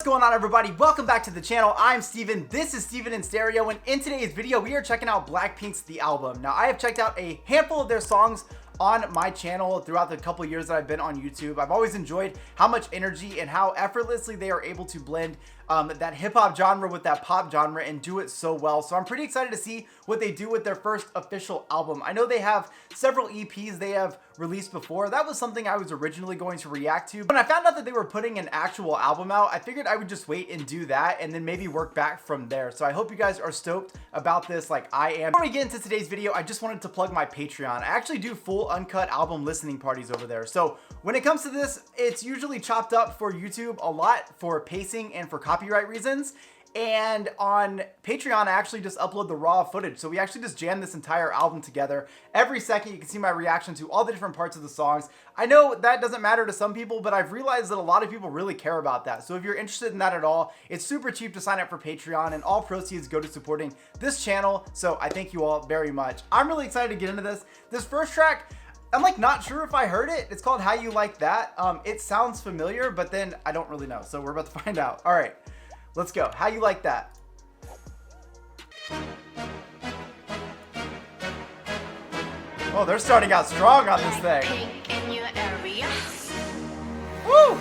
What's going on, everybody? Welcome back to the channel. I'm Steven. This is Steven in Stereo, and in today's video we are checking out Blackpink's The Album. Now, I have checked out a handful of their songs on my channel throughout the couple years that I've been on YouTube. I've always enjoyed how much energy and how effortlessly they are able to blend that hip-hop genre with that pop genre and do it so well. So I'm pretty excited to see what they do with their first official album. I know they have several EPs they have released before. That was something I was originally going to react to. When I found out that they were putting an actual album out, I figured I would just wait and do that and then maybe work back from there. So I hope you guys are stoked about this like I am. Before we get into today's video, I just wanted to plug my Patreon. I actually do full uncut album listening parties over there. So when it comes to this, it's usually chopped up for YouTube a lot for pacing and for copyright reasons. And on Patreon, I actually just upload the raw footage. So we actually just jam this entire album together. Every second, you can see my reaction to all the different parts of the songs. I know that doesn't matter to some people, but I've realized that a lot of people really care about that. So if you're interested in that at all, it's super cheap to sign up for Patreon, and all proceeds go to supporting this channel. So I thank you all very much. I'm really excited to get into this. This first track, I'm like not sure if I heard it. It's called How You Like That. It sounds familiar, but then I don't really know. So we're about to find out. All right, let's go. How You Like That. Oh, they're starting out strong on this thing. Woo!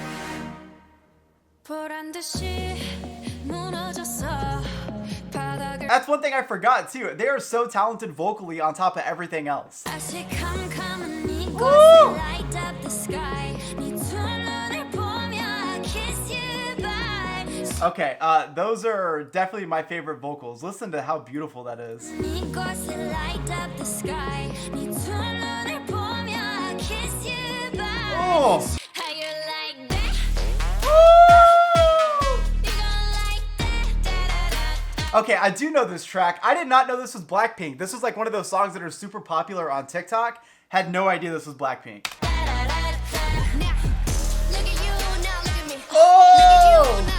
That's one thing I forgot too. They are so talented vocally on top of everything else. Woo! Okay, those are definitely my favorite vocals. Listen to how beautiful that is. Oh! Okay, I do know this track. I did not know this was Blackpink. This was like one of those songs that are super popular on TikTok. Had no idea this was Blackpink. Oh!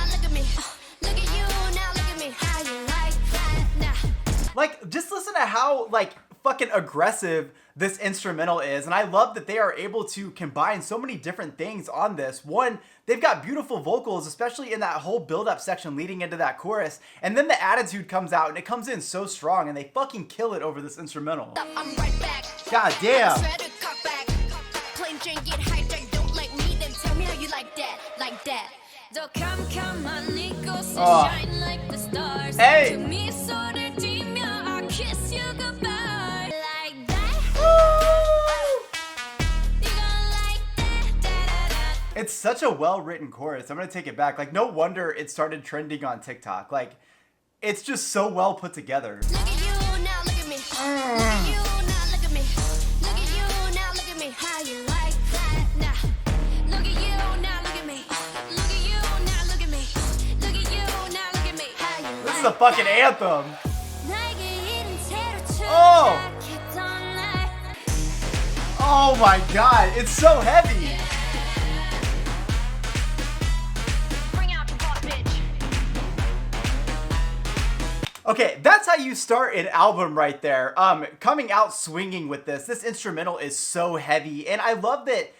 Like, just listen to how like fucking aggressive this instrumental is, and I love that they are able to combine so many different things on this. One, they've got beautiful vocals, especially in that whole build-up section leading into that chorus, and then the attitude comes out and it comes in so strong, and they fucking kill it over this instrumental. I'm right back. God damn. Oh. Hey. It's such a well-written chorus. I'm gonna take it back. Like, no wonder it started trending on TikTok. Like, it's just so well put together. Look at you, now look at me. Look at you, now look at me. Look at you, now look at me. How you like that? Nah. Look at you, now look at me. Look at you, now look at me. Look at you, now look at me. How you like this is a fucking anthem. Oh! Oh my god, it's so heavy. Okay, that's how you start an album right there. Coming out swinging with this. This instrumental is so heavy, and I love that,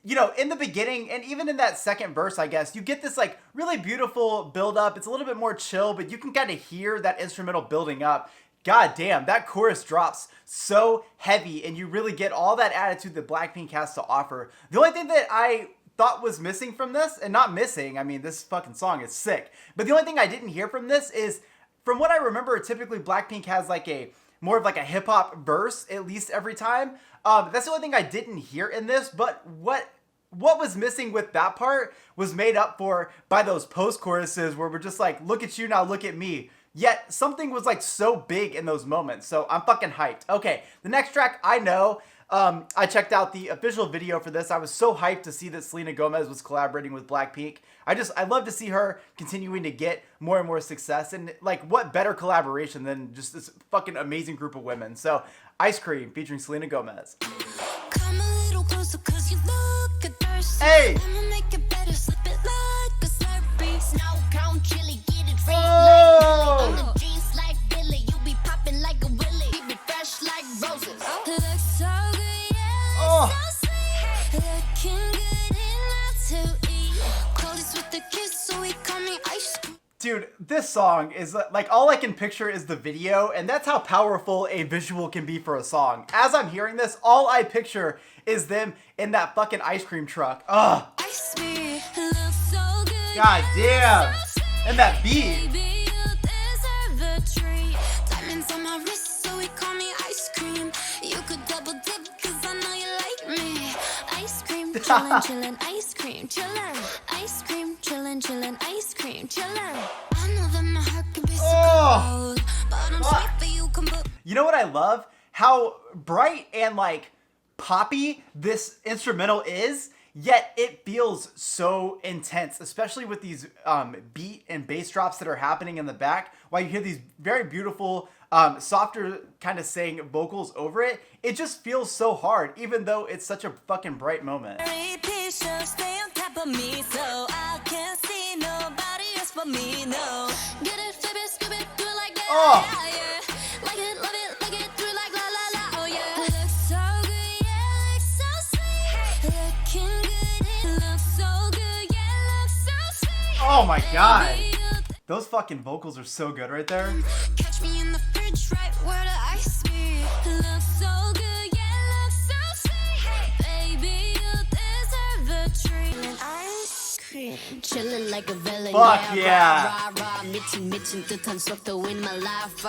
you know, in the beginning and even in that second verse, I guess, you get this like really beautiful build up. It's a little bit more chill, but you can kind of hear that instrumental building up. God damn, that chorus drops so heavy, and you really get all that attitude that Blackpink has to offer. The only thing that I thought was missing from this, and not missing, I mean, this fucking song is sick, but the only thing I didn't hear from this is, from what I remember, typically Blackpink has like a more of like a hip hop verse at least every time. That's the only thing I didn't hear in this, but what was missing with that part was made up for by those post choruses where we're just like, look at you, now look at me. Yet something was like so big in those moments. So I'm fucking hyped. Okay, the next track I know. I checked out the official video for this. I was so hyped to see that Selena Gomez was collaborating with Blackpink. I love to see her continuing to get more and more success, and like, what better collaboration than just this fucking amazing group of women. So Ice Cream featuring Selena Gomez. Come a little closer 'cause you look good thirsty. Hey! Oh! Oh! Looking good enough to eat. Coldest with the kiss, so he call me Dude, this song is like, all I can picture is the video, and that's how powerful a visual can be for a song. As I'm hearing this, all I picture is them in that fucking ice cream truck. Ugh. God damn. And that beat. Chillin', chillin', ice cream, chillin', ice cream, chillin', chillin', ice cream, chillin'. I know that my heart can be so cold, but I'm sweet for you can put. You know what I love? How bright and like poppy this instrumental is, yet it feels so intense, especially with these beat and bass drops that are happening in the back, while you hear these very beautiful softer kind of saying vocals over it. It just feels so hard, even though it's such a fucking bright moment. Oh! Oh my god! Those fucking vocals are so good right there. Catch me in the fridge right where the ice be. Looks so good, yeah, looks so sweet. Hey, baby, you deserve a treat. Ice cream. Chillin' like a villain. Fuck yeah. 미친 듯한 속도 in my life.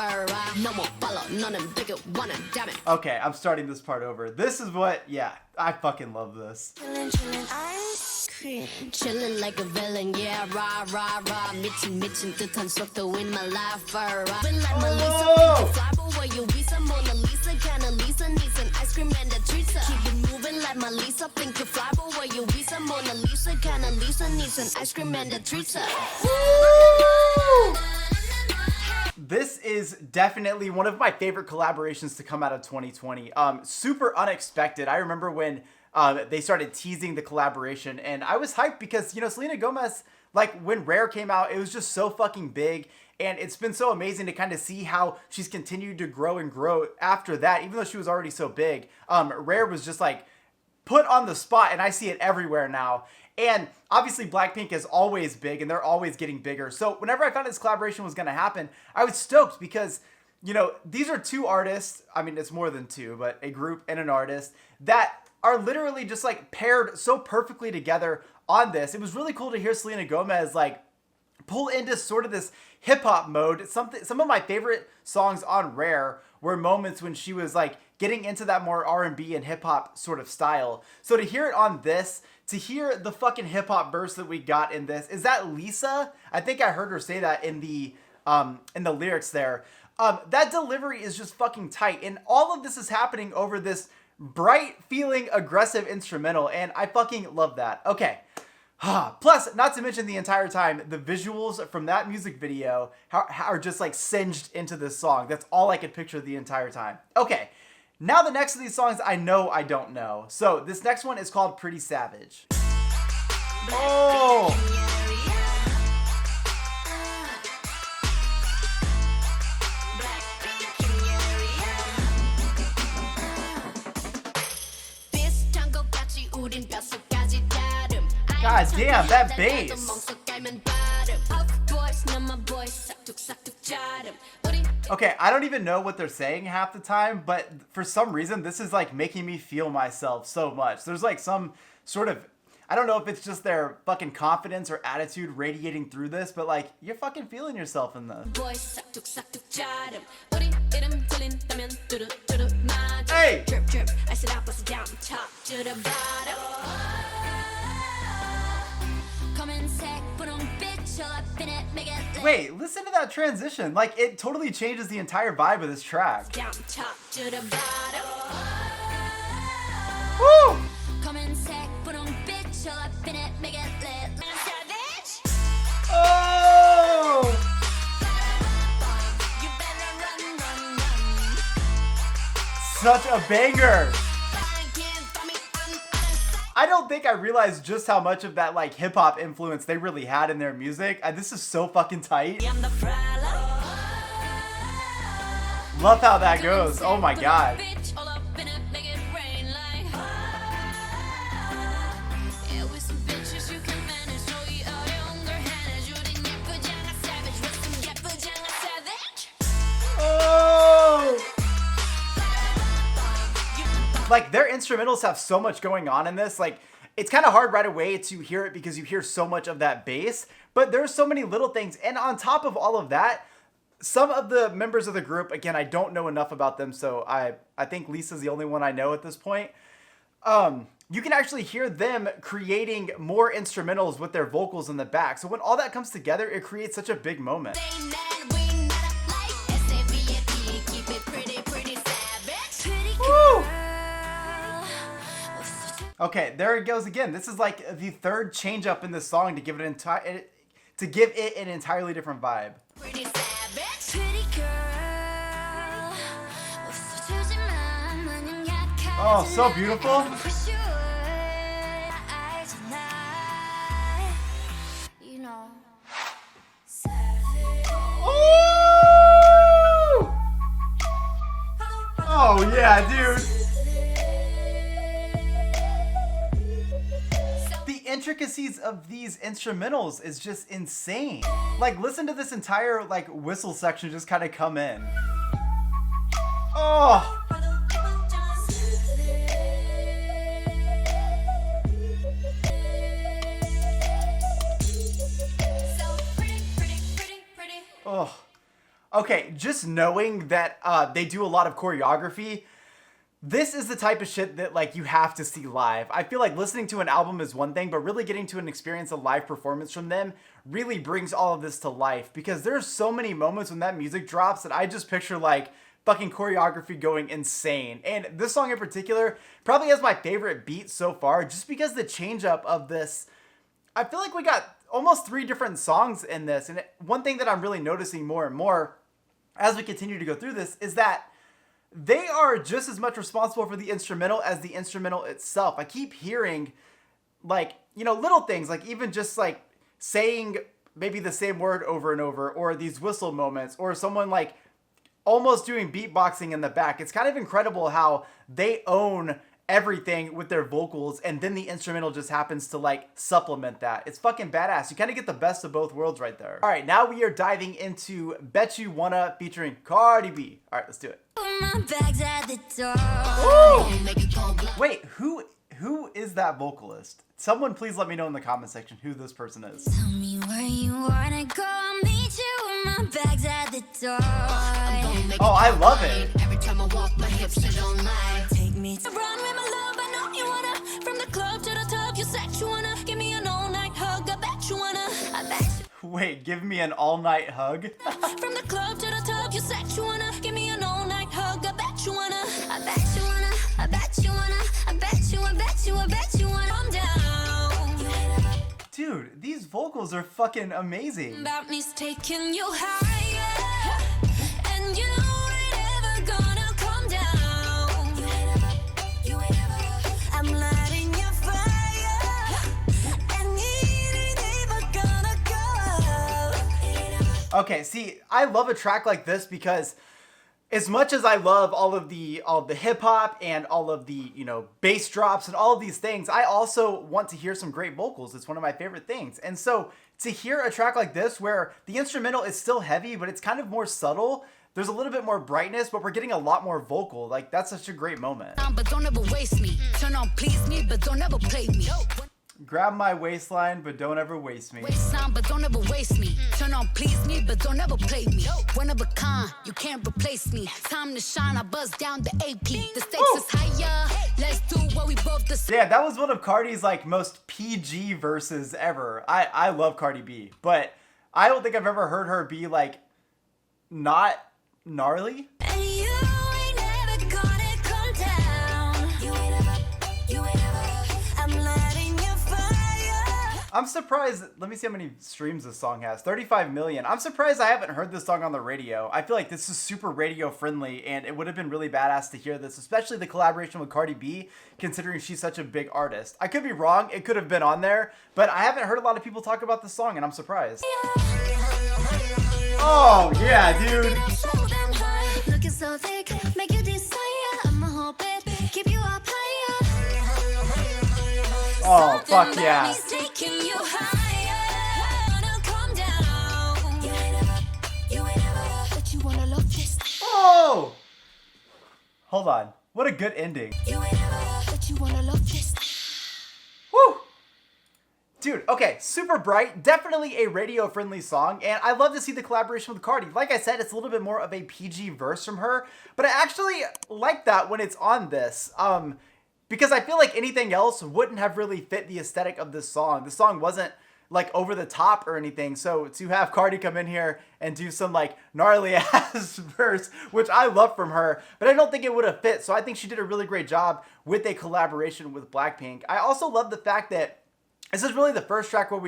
No more follow, none of them bigger wanna damn it. Okay, I'm starting this part over. This is what, yeah, I fucking love this. Chillin' ice cream. Chillin' like a villain, yeah, rah. 미친 듯한 속도 in my life. Been like Melissa, fly where you be some Mona Lisa, kinda Lisa needs an ice cream and a treat. Keep it moving like Melissa, think you fly where you be some Mona Lisa, kinda Lisa needs an ice cream and a treat. This is definitely one of my favorite collaborations to come out of 2020. Super unexpected. I remember when they started teasing the collaboration, and I was hyped because, you know, Selena Gomez, like when Rare came out, it was just so fucking big, and it's been so amazing to kind of see how she's continued to grow and grow after that, even though she was already so big. Rare was just like put on the spot, and I see it everywhere now. And obviously Blackpink is always big, and they're always getting bigger. So whenever I found this collaboration was going to happen, I was stoked because, you know, these are two artists. I mean, it's more than two, but a group and an artist that are literally just like paired so perfectly together on this. It was really cool to hear Selena Gomez like pull into sort of this hip hop mode. Some of my favorite songs on Rare were moments when she was like getting into that more R&B and hip hop sort of style. So to hear it on this, to hear the fucking hip hop verse that we got in this, is that Lisa? I think I heard her say that in the lyrics there. That delivery is just fucking tight, and all of this is happening over this bright feeling aggressive instrumental, and I fucking love that. Okay. Plus, not to mention the entire time, the visuals from that music video are just like singed into this song. That's all I could picture the entire time. Okay, now the next of these songs I know I don't know. So this next one is called Pretty Savage. Oh! God damn, that bass. Okay, I don't even know what they're saying half the time, but for some reason, this is like making me feel myself so much. There's like some sort of, I don't know if it's just their fucking confidence or attitude radiating through this, but like, you're fucking feeling yourself in this. Hey! Wait, listen to that transition. Like, it totally changes the entire vibe of this track. Woo! Oh! Such a banger. I don't think I realized just how much of that like hip hop influence they really had in their music. This is so fucking tight. Love how that goes. Oh my god. Like, their instrumentals have so much going on in this. Like, it's kind of hard right away to hear it because you hear so much of that bass, but there's so many little things. And on top of all of that, some of the members of the group, again, I don't know enough about them, so I think Lisa's the only one I know at this point. You can actually hear them creating more instrumentals with their vocals in the back. So when all that comes together, it creates such a big moment. Woo! Okay, there it goes again. This is like the third change up in this song to give it an entirely different vibe. Oh, so beautiful. Oh yeah, dude. The intricacies of these instrumentals is just insane. Like, listen to this entire like whistle section just kind of come in. Oh. Oh. Okay, just knowing that they do a lot of choreography, this is the type of shit that like you have to see live. I feel like listening to an album is one thing, but really getting to an experience, a live performance from them really brings all of this to life, because there's so many moments when that music drops that I just picture like fucking choreography going insane. And this song in particular probably has my favorite beat so far, just because the change up of this, I feel like we got almost 3 different songs in this. And one thing that I'm really noticing more and more as we continue to go through this is that they are just as much responsible for the instrumental as the instrumental itself. I keep hearing like, you know, little things, like even just like saying maybe the same word over and over, or these whistle moments, or someone like almost doing beatboxing in the back. It's kind of incredible how they own everything with their vocals, and then the instrumental just happens to like supplement that. It's fucking badass. You kind of get the best of both worlds right there. All right, now we are diving into Bet You Wanna featuring Cardi B. All right, let's do it. Wait, who is that vocalist? Someone please let me know in the comment section who this person is. Tell me where you wanna go, I'll meet you, my bag's at the door. Oh, I love it. Every time I walk, my hips don't lie. Take me to run with my love, I know you wanna. From the club to the top, you said you wanna. Give me an all-night hug, I bet you wanna. I bet you. Wait, give me an all-night hug? From the club to the top, you said you wanna. Give me an all-night hug, I bet you wanna. I bet you wanna. I bet you wanna. I bet you, I bet you, I bet you wanna. I'm down. Dude, these vocals are fucking amazing. About me's taking you higher, and you ain't ever gonna come down. You ain't ever. I'm lighting your fire, and it ain't ever gonna go. Okay, see, I love a track like this because as much as I love all of the hip hop and all of the, you know, bass drops and all of these things, I also want to hear some great vocals. It's one of my favorite things. And so to hear a track like this where the instrumental is still heavy, but it's kind of more subtle, there's a little bit more brightness, but we're getting a lot more vocal. Like, that's such a great moment. But don't ever waste me. Turn on, please me, but don't ever play me. Grab my waistline, but don't ever waste me. Waistline, but don't ever waste me. Turn on, please me, but don't ever play me. One of a kind, you can't replace me. Time to shine, I buzz down the AP. The stakes is higher. Let's do what we both decide. Yeah, that was one of Cardi's like most PG verses ever. I love Cardi B, but I don't think I've ever heard her be like not gnarly. And you ain't never gonna come down. You ain't ever. I'm lighting your fire. I'm surprised. Let me see how many streams this song has. 35 million. I'm surprised I haven't heard this song on the radio. I feel like this is super radio friendly, and it would have been really badass to hear this, especially the collaboration with Cardi B, considering she's such a big artist. I could be wrong. It could have been on there, but I haven't heard a lot of people talk about this song, and I'm surprised. Oh, yeah, dude. Looking so thick, make you desire. I'ma hold it, keep you up higher. Oh, fuck yeah. Taking you higher. Wanna come down. You ain't ever, but you wanna love this. Oh! Hold on. What a good ending. You ain't ever. you wanna love this? Woo! Dude, okay, super bright, definitely a radio-friendly song, and I love to see the collaboration with Cardi. Like I said, it's a little bit more of a PG verse from her, but I actually like that when it's on this, because I feel like anything else wouldn't have really fit the aesthetic of this song. The song wasn't like over the top or anything, so to have Cardi come in here and do some like gnarly ass verse, which I love from her, but I don't think it would have fit, so I think she did a really great job with a collaboration with Blackpink. I also love the fact that this is really the first track where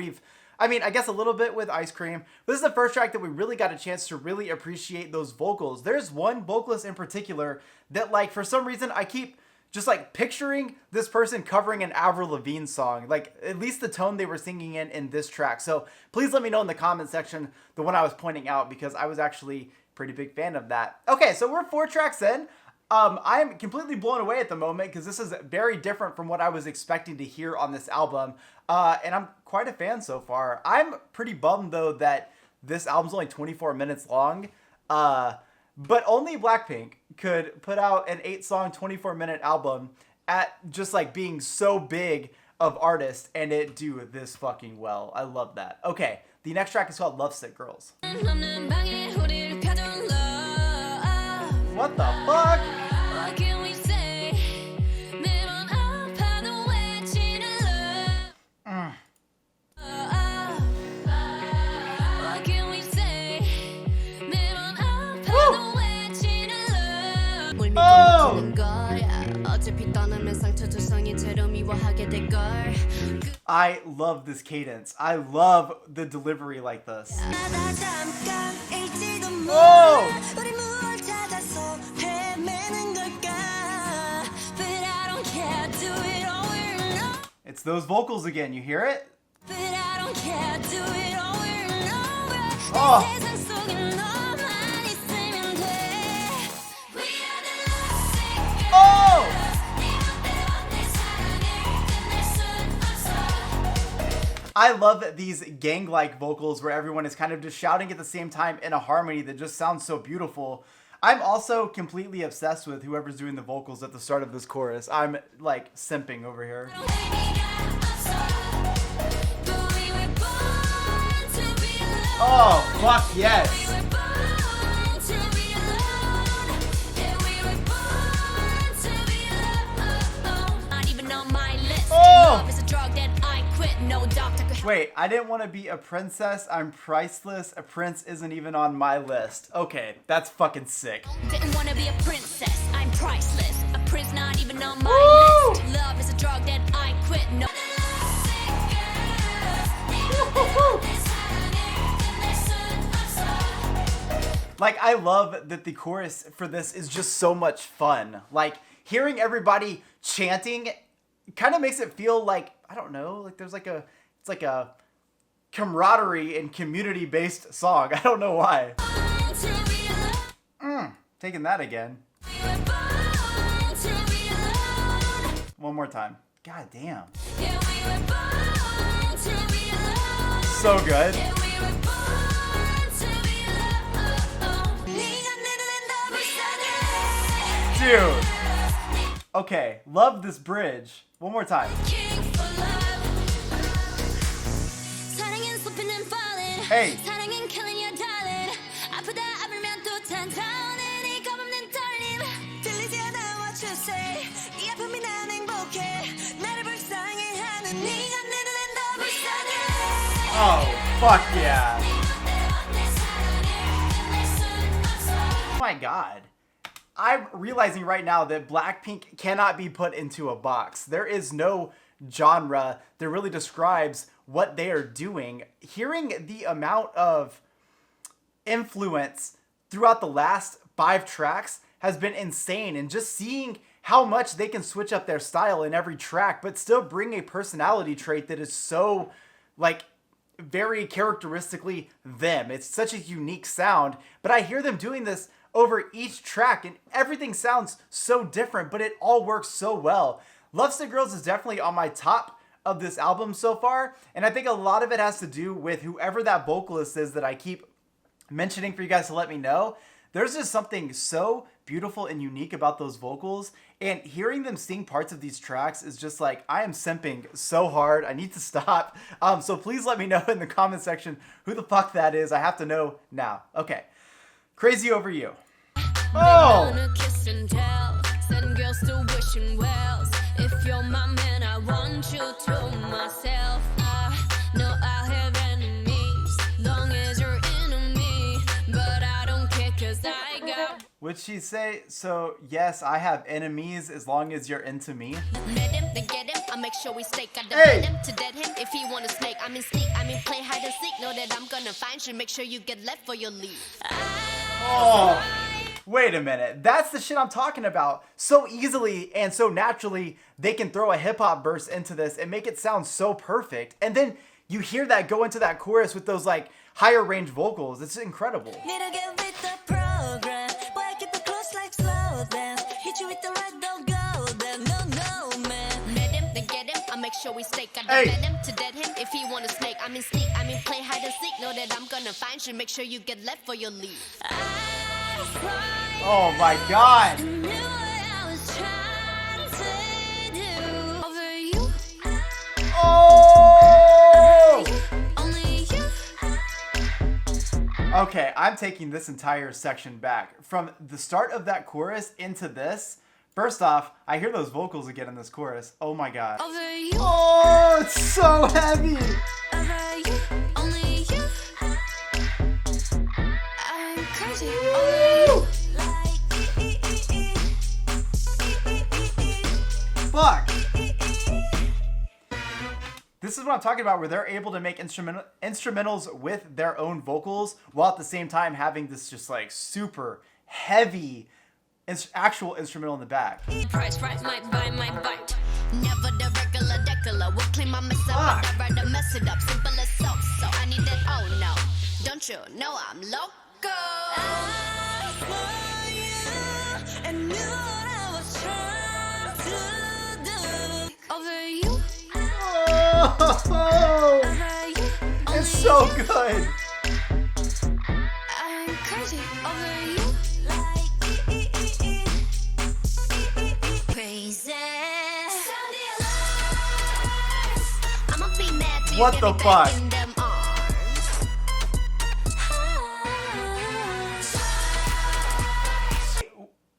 I mean, I guess a little bit with Ice Cream, but this is the first track that we really got a chance to really appreciate those vocals. There's one vocalist in particular that, like, for some reason I keep just like picturing this person covering an Avril Lavigne song, like at least the tone they were singing in this track. So please let me know in the comment section the one I was pointing out, because I was actually a pretty big fan of that. Okay, so we're 4 tracks in. I'm completely blown away at the moment because this is very different from what I was expecting to hear on this album. And I'm quite a fan so far. I'm pretty bummed though that this album's only 24 minutes long. But only Blackpink could put out an 8-song, 24-minute album at just like being so big of artist and it do this fucking well. I love that. Okay, the next track is called Lovesick Girls. What the fuck? I love this cadence. I love the delivery like this. Whoa! It's those vocals again. You hear it? Oh! I love these gang-like vocals where everyone is kind of just shouting at the same time in a harmony that just sounds so beautiful. I'm also completely obsessed with whoever's doing the vocals at the start of this chorus. I'm like simping over here. Oh, fuck yes. Oh! Wait, I didn't want to be a princess. I'm priceless. A prince isn't even on my list. Okay, that's fucking sick. Didn't want to be a princess. I'm priceless. A prince not even on my list. Love is a drug that I quit. No. Like, I love that the chorus for this is just so much fun. Like, hearing everybody chanting kind of makes it feel like, I don't know, like there's like it's like a camaraderie and community-based song. I don't know why. Taking that again. One more time. God damn. So good. Dude. Okay, love this bridge. One more time. Hey. Oh, fuck yeah. Oh my god. I'm realizing right now that Blackpink cannot be put into a box. There is no genre that really describes what they are doing. Hearing the amount of influence throughout the last 5 tracks has been insane, and just seeing how much they can switch up their style in every track but still bring a personality trait that is so like very characteristically them. It's such a unique sound, but I hear them doing this over each track and everything sounds so different, but it all works so well. Lovesick Girls is definitely on my top of this album so far, and I think a lot of it has to do with whoever that vocalist is that I keep mentioning for you guys to let me know. There's just something so beautiful and unique about those vocals. And hearing them sing parts of these tracks is just like, I am simping so hard. I need to stop. So please let me know in the comment section who the fuck that is. I have to know now. Okay. Crazy Over You. Oh! If you're my man, I want you to myself. No, I have enemies, long as you're enemy, but I don't care 'cause I got. Would she say, so yes, I have enemies as long as you're into me? Met him, then get him, I'll make sure we stake. I defend him to dead him if he wanna snake. I mean sneak, I mean play hide and seek. Know that I'm gonna find you, make sure you get left for your leave. Oh. Wait a minute, that's the shit I'm talking about. So easily and so naturally, they can throw a hip-hop verse into this and make it sound so perfect. And then you hear that go into that chorus with those like higher range vocals. It's incredible. Make sure we stake. I defend him to dead him if he wanna snake. I mean sneak, I mean play hide and seek. Know that I'm gonna find you, make sure you get left for your leave. Oh my god. Oh! Okay, I'm taking this entire section back. From the start of that chorus into this, first off, I hear those vocals again in this chorus. Oh my god. Oh, it's so heavy. Fuck. This is what I'm talking about, where they're able to make instrumentals with their own vocals while at the same time having this just like super heavy actual instrumental in the back. Price right might buy my bite. Never the regular decular. We'll clean my mess up, but I rather mess it up. Simple as so I need that. Oh no, don't you know I'm loco? I saw you and knew what I was trying to do. Over you. Oh, it's so good. I'm crazy over you. What the fuck?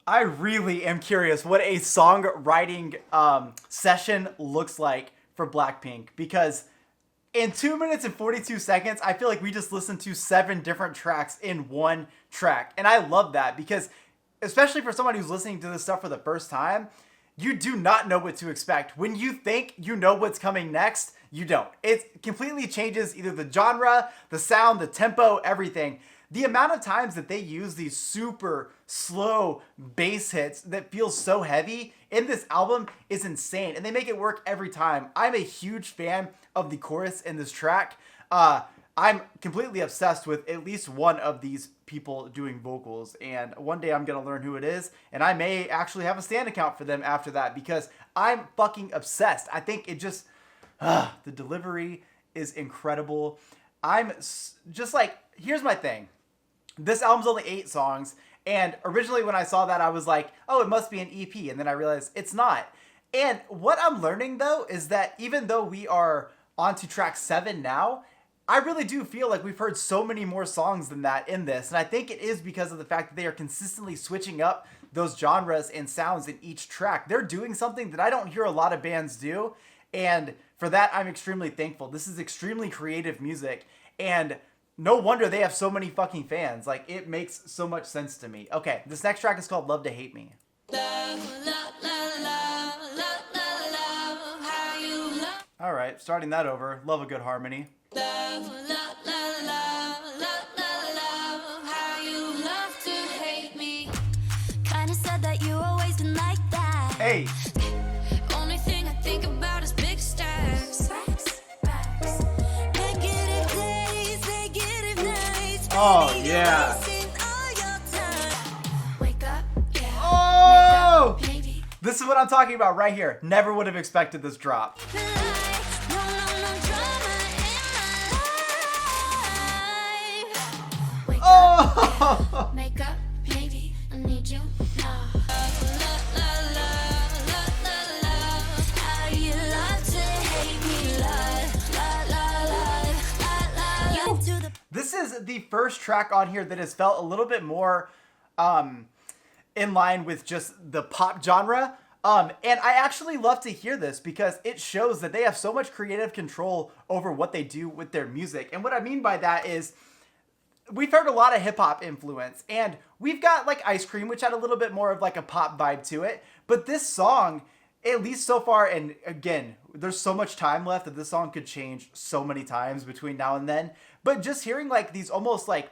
I really am curious what a songwriting session looks like for Blackpink, because in 2 minutes and 42 seconds, I feel like we just listened to 7 different tracks in one track. And I love that because, especially for someone who's listening to this stuff for the first time, you do not know what to expect. When you think you know what's coming next, you don't. It completely changes either the genre, the sound, the tempo, everything. The amount of times that they use these super slow bass hits that feel so heavy in this album is insane. And they make it work every time. I'm a huge fan of the chorus in this track. I'm completely obsessed with at least one of these people doing vocals, and one day I'm gonna learn who it is, and I may actually have a Stan account for them after that because I'm fucking obsessed. I think it just, the delivery is incredible. I'm just like, here's my thing. This album's only 8 songs, and originally when I saw that, I was like, oh, it must be an EP, and then I realized it's not. And what I'm learning though is that even though we are on to track 7 now, I really do feel like we've heard so many more songs than that in this. And I think it is because of the fact that they are consistently switching up those genres and sounds in each track. They're doing something that I don't hear a lot of bands do. And for that, I'm extremely thankful. This is extremely creative music. And no wonder they have so many fucking fans. Like, it makes so much sense to me. Okay, this next track is called Love to Hate Me. All right, starting that over. Love a good harmony. Love, love, love, love, love, love, how you love to hate me. Kinda said that you always been like that. Hey. Only thing I think about is big stars. Negative days, negative nights. Oh yeah. Wake up, yeah. Oh! Wake up, maybe. This is what I'm talking about right here. Never would have expected this drop. Oh! Make up, maybe I need you is the first track on here that has felt a little bit more in line with just the pop genre. And I actually love to hear this because it shows that they have so much creative control over what they do with their music. And what I mean by that is we've heard a lot of hip hop influence, and we've got like Ice Cream, which had a little bit more of like a pop vibe to it. But this song, at least so far, and again, there's so much time left that this song could change so many times between now and then. But just hearing like these almost like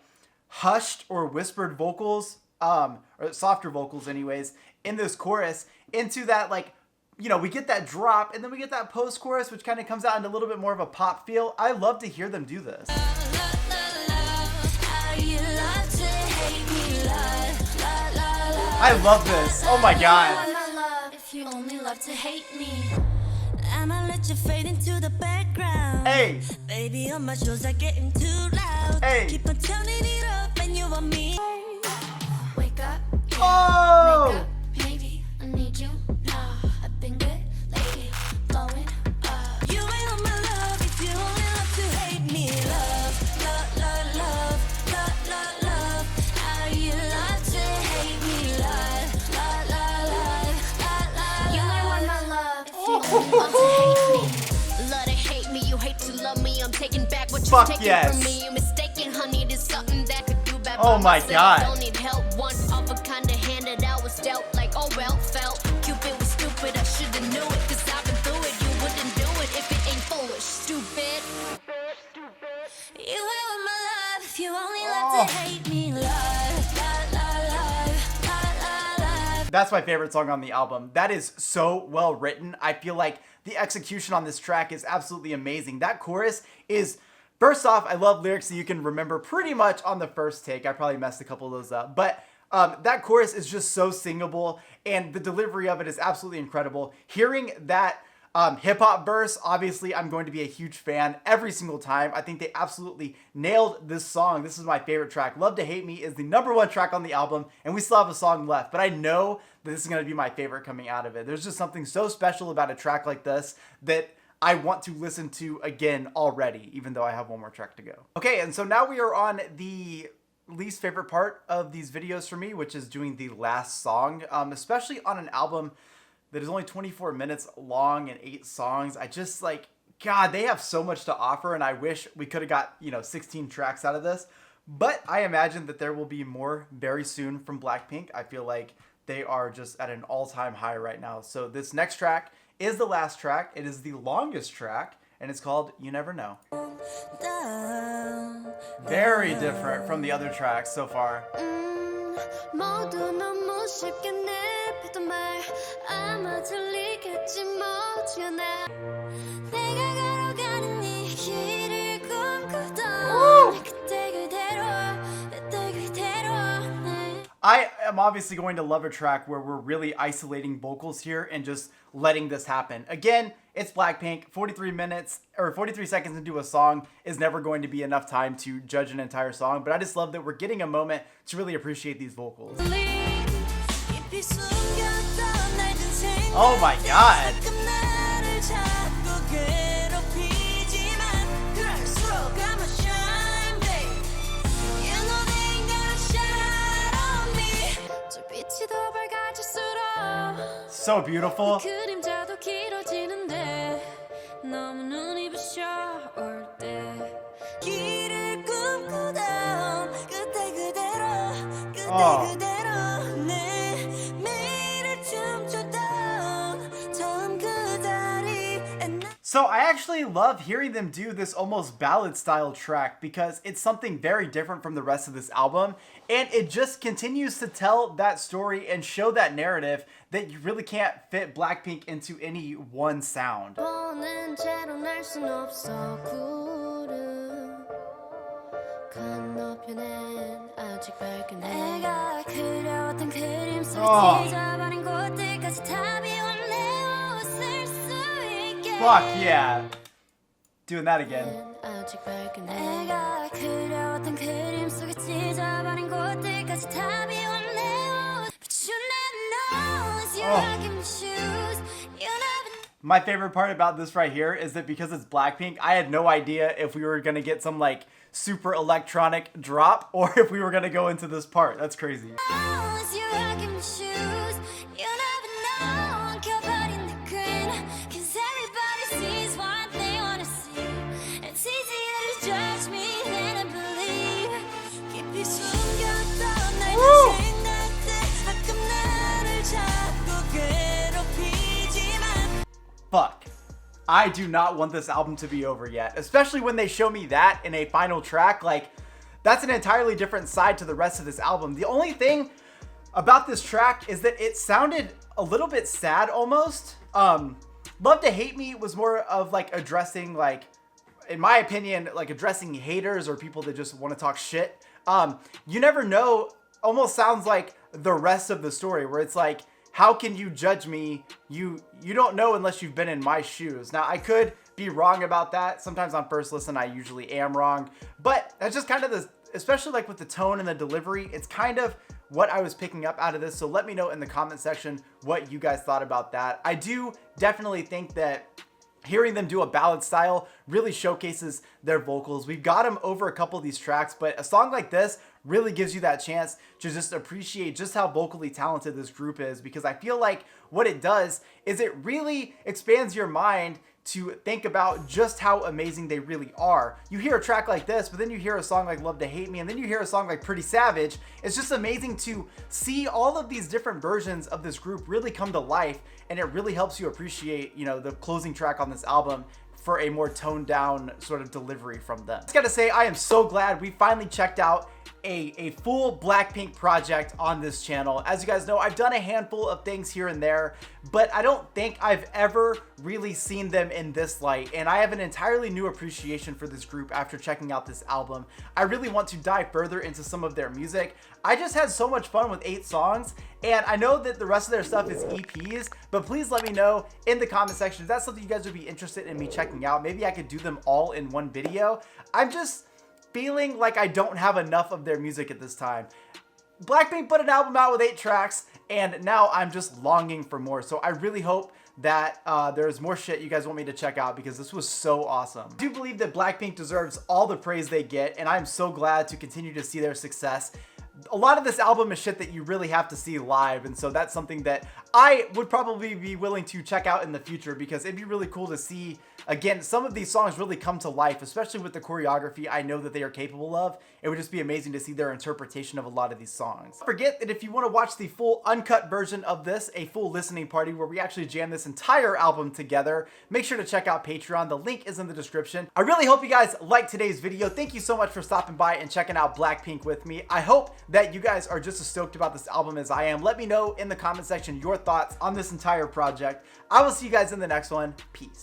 hushed or whispered vocals, or softer vocals anyways, in this chorus into that, like, you know, we get that drop and then we get that post chorus, which kind of comes out into a little bit more of a pop feel. I love to hear them do this. I love this. Oh my god. You only love to hate me. I'ma let you fade into the background. Hey. Baby, all my shows are getting too loud. Hey. Keep on turning it up and you want me. Wake up. Yeah. Oh. Wake up. Maybe I need you now. I've been good lately. Blowing up. You ain't on my love if you only love to hate me. Love, love, love, love, love, love, love. How you love to hate me. Love, love, love, love. You ain't want my love if you only love to hate me. Love to hate me, you hate to love me. I'm taking back what you're taking yes. from me. You're mistaken, honey. There's something that could do better. Oh my god. Don't need help. One of a kind of handed out was dealt. Like, oh well, felt. Cupid was stupid. I should've knew it. Cause I've been through it. You wouldn't do it if it ain't foolish. Stupid. You ain't with my love if you only love to hate me. Love, love, love, love, love, love, love. That's my favorite song on the album. That is so well written. I feel like the execution on this track is absolutely amazing. That chorus is, first off, I love lyrics that you can remember pretty much on the first take. I probably messed a couple of those up. But that chorus is just so singable, and the delivery of it is absolutely incredible. Hearing that hip-hop verse, obviously I'm going to be a huge fan every single time. I think they absolutely nailed this song. This is my favorite track. Love to Hate Me is the #1 track on the album, and we still have a song left, but I know that this is going to be my favorite coming out of it. There's just something so special about a track like this that I want to listen to again already, even though I have one more track to go. Okay, and so now we are on the least favorite part of these videos for me, which is doing the last song, especially on an album that is only 24 minutes long and 8 songs. I just like, God, they have so much to offer, and I wish we could have got, 16 tracks out of this. But I imagine that there will be more very soon from Blackpink. I feel like they are just at an all-time high right now. So this next track is the last track. It is the longest track, and it's called You Never Know. Very different from the other tracks so far. 모두 너무 쉽게 내뱉어 말 아마 들리겠지 모르나 내가 걸어가는 이 길을 꿈꾸던 그때 그대로 I am obviously going to love a track where we're really isolating vocals here and just letting this happen. Again, it's Blackpink. 43 minutes or 43 seconds into a song is never going to be enough time to judge an entire song, but I just love that we're getting a moment to really appreciate these vocals. Oh my god. So beautiful. Oh. So I actually love hearing them do this almost ballad style track because it's something very different from the rest of this album, and it just continues to tell that story and show that narrative that you really can't fit Blackpink into any one sound. Fuck yeah. Doing that again. My favorite part about this right here is that because it's Blackpink, I had no idea if we were going to get some like super electronic drop or if we were gonna go into this part. That's crazy. Fuck. I do not want this album to be over yet, especially when they show me that in a final track. Like, that's an entirely different side to the rest of this album. The only thing about this track is that it sounded a little bit sad almost. Love to Hate Me was more of like addressing, like, in my opinion, like addressing haters or people that just want to talk shit. You Never Know almost sounds like the rest of the story, where it's like, how can you judge me? You don't know unless you've been in my shoes. Now, I could be wrong about that. Sometimes on first listen, I usually am wrong. But that's just kind of the, especially like with the tone and the delivery, it's kind of what I was picking up out of this. So let me know in the comment section what you guys thought about that. I do definitely think that hearing them do a ballad style really showcases their vocals. We've got them over a couple of these tracks, but a song like this really gives you that chance to just appreciate just how vocally talented this group is, because I feel like what it does is it really expands your mind to think about just how amazing they really are. You hear a track like this, but then you hear a song like Love to Hate Me, and then you hear a song like Pretty Savage. It's just amazing to see all of these different versions of this group really come to life, and it really helps you appreciate, you know, the closing track on this album for a more toned down sort of delivery from them. I just gotta say, I am so glad we finally checked out a full Blackpink project on this channel. As you guys know, I've done a handful of things here and there, but I don't think I've ever really seen them in this light, and I have an entirely new appreciation for this group after checking out this album. I really want to dive further into some of their music. I just had so much fun with 8 songs, and I know that the rest of their stuff is EPs, but please let me know in the comment section if that's something you guys would be interested in me checking out. Maybe I could do them all in one video. I'm just feeling like I don't have enough of their music at this time. Blackpink put an album out with 8 tracks, and now I'm just longing for more. So I really hope that there's more shit you guys want me to check out, because this was so awesome. I do believe that Blackpink deserves all the praise they get, and I'm so glad to continue to see their success. A lot of this album is shit that you really have to see live, and so that's something that I would probably be willing to check out in the future, because it'd be really cool to see, again, some of these songs really come to life, especially with the choreography I know that they are capable of. It would just be amazing to see their interpretation of a lot of these songs. Don't forget that if you want to watch the full uncut version of this, a full listening party where we actually jam this entire album together, make sure to check out Patreon. The link is in the description. I really hope you guys liked today's video. Thank you so much for stopping by and checking out Blackpink with me. I hope that you guys are just as stoked about this album as I am. Let me know in the comment section your thoughts on this entire project. I will see you guys in the next one. Peace.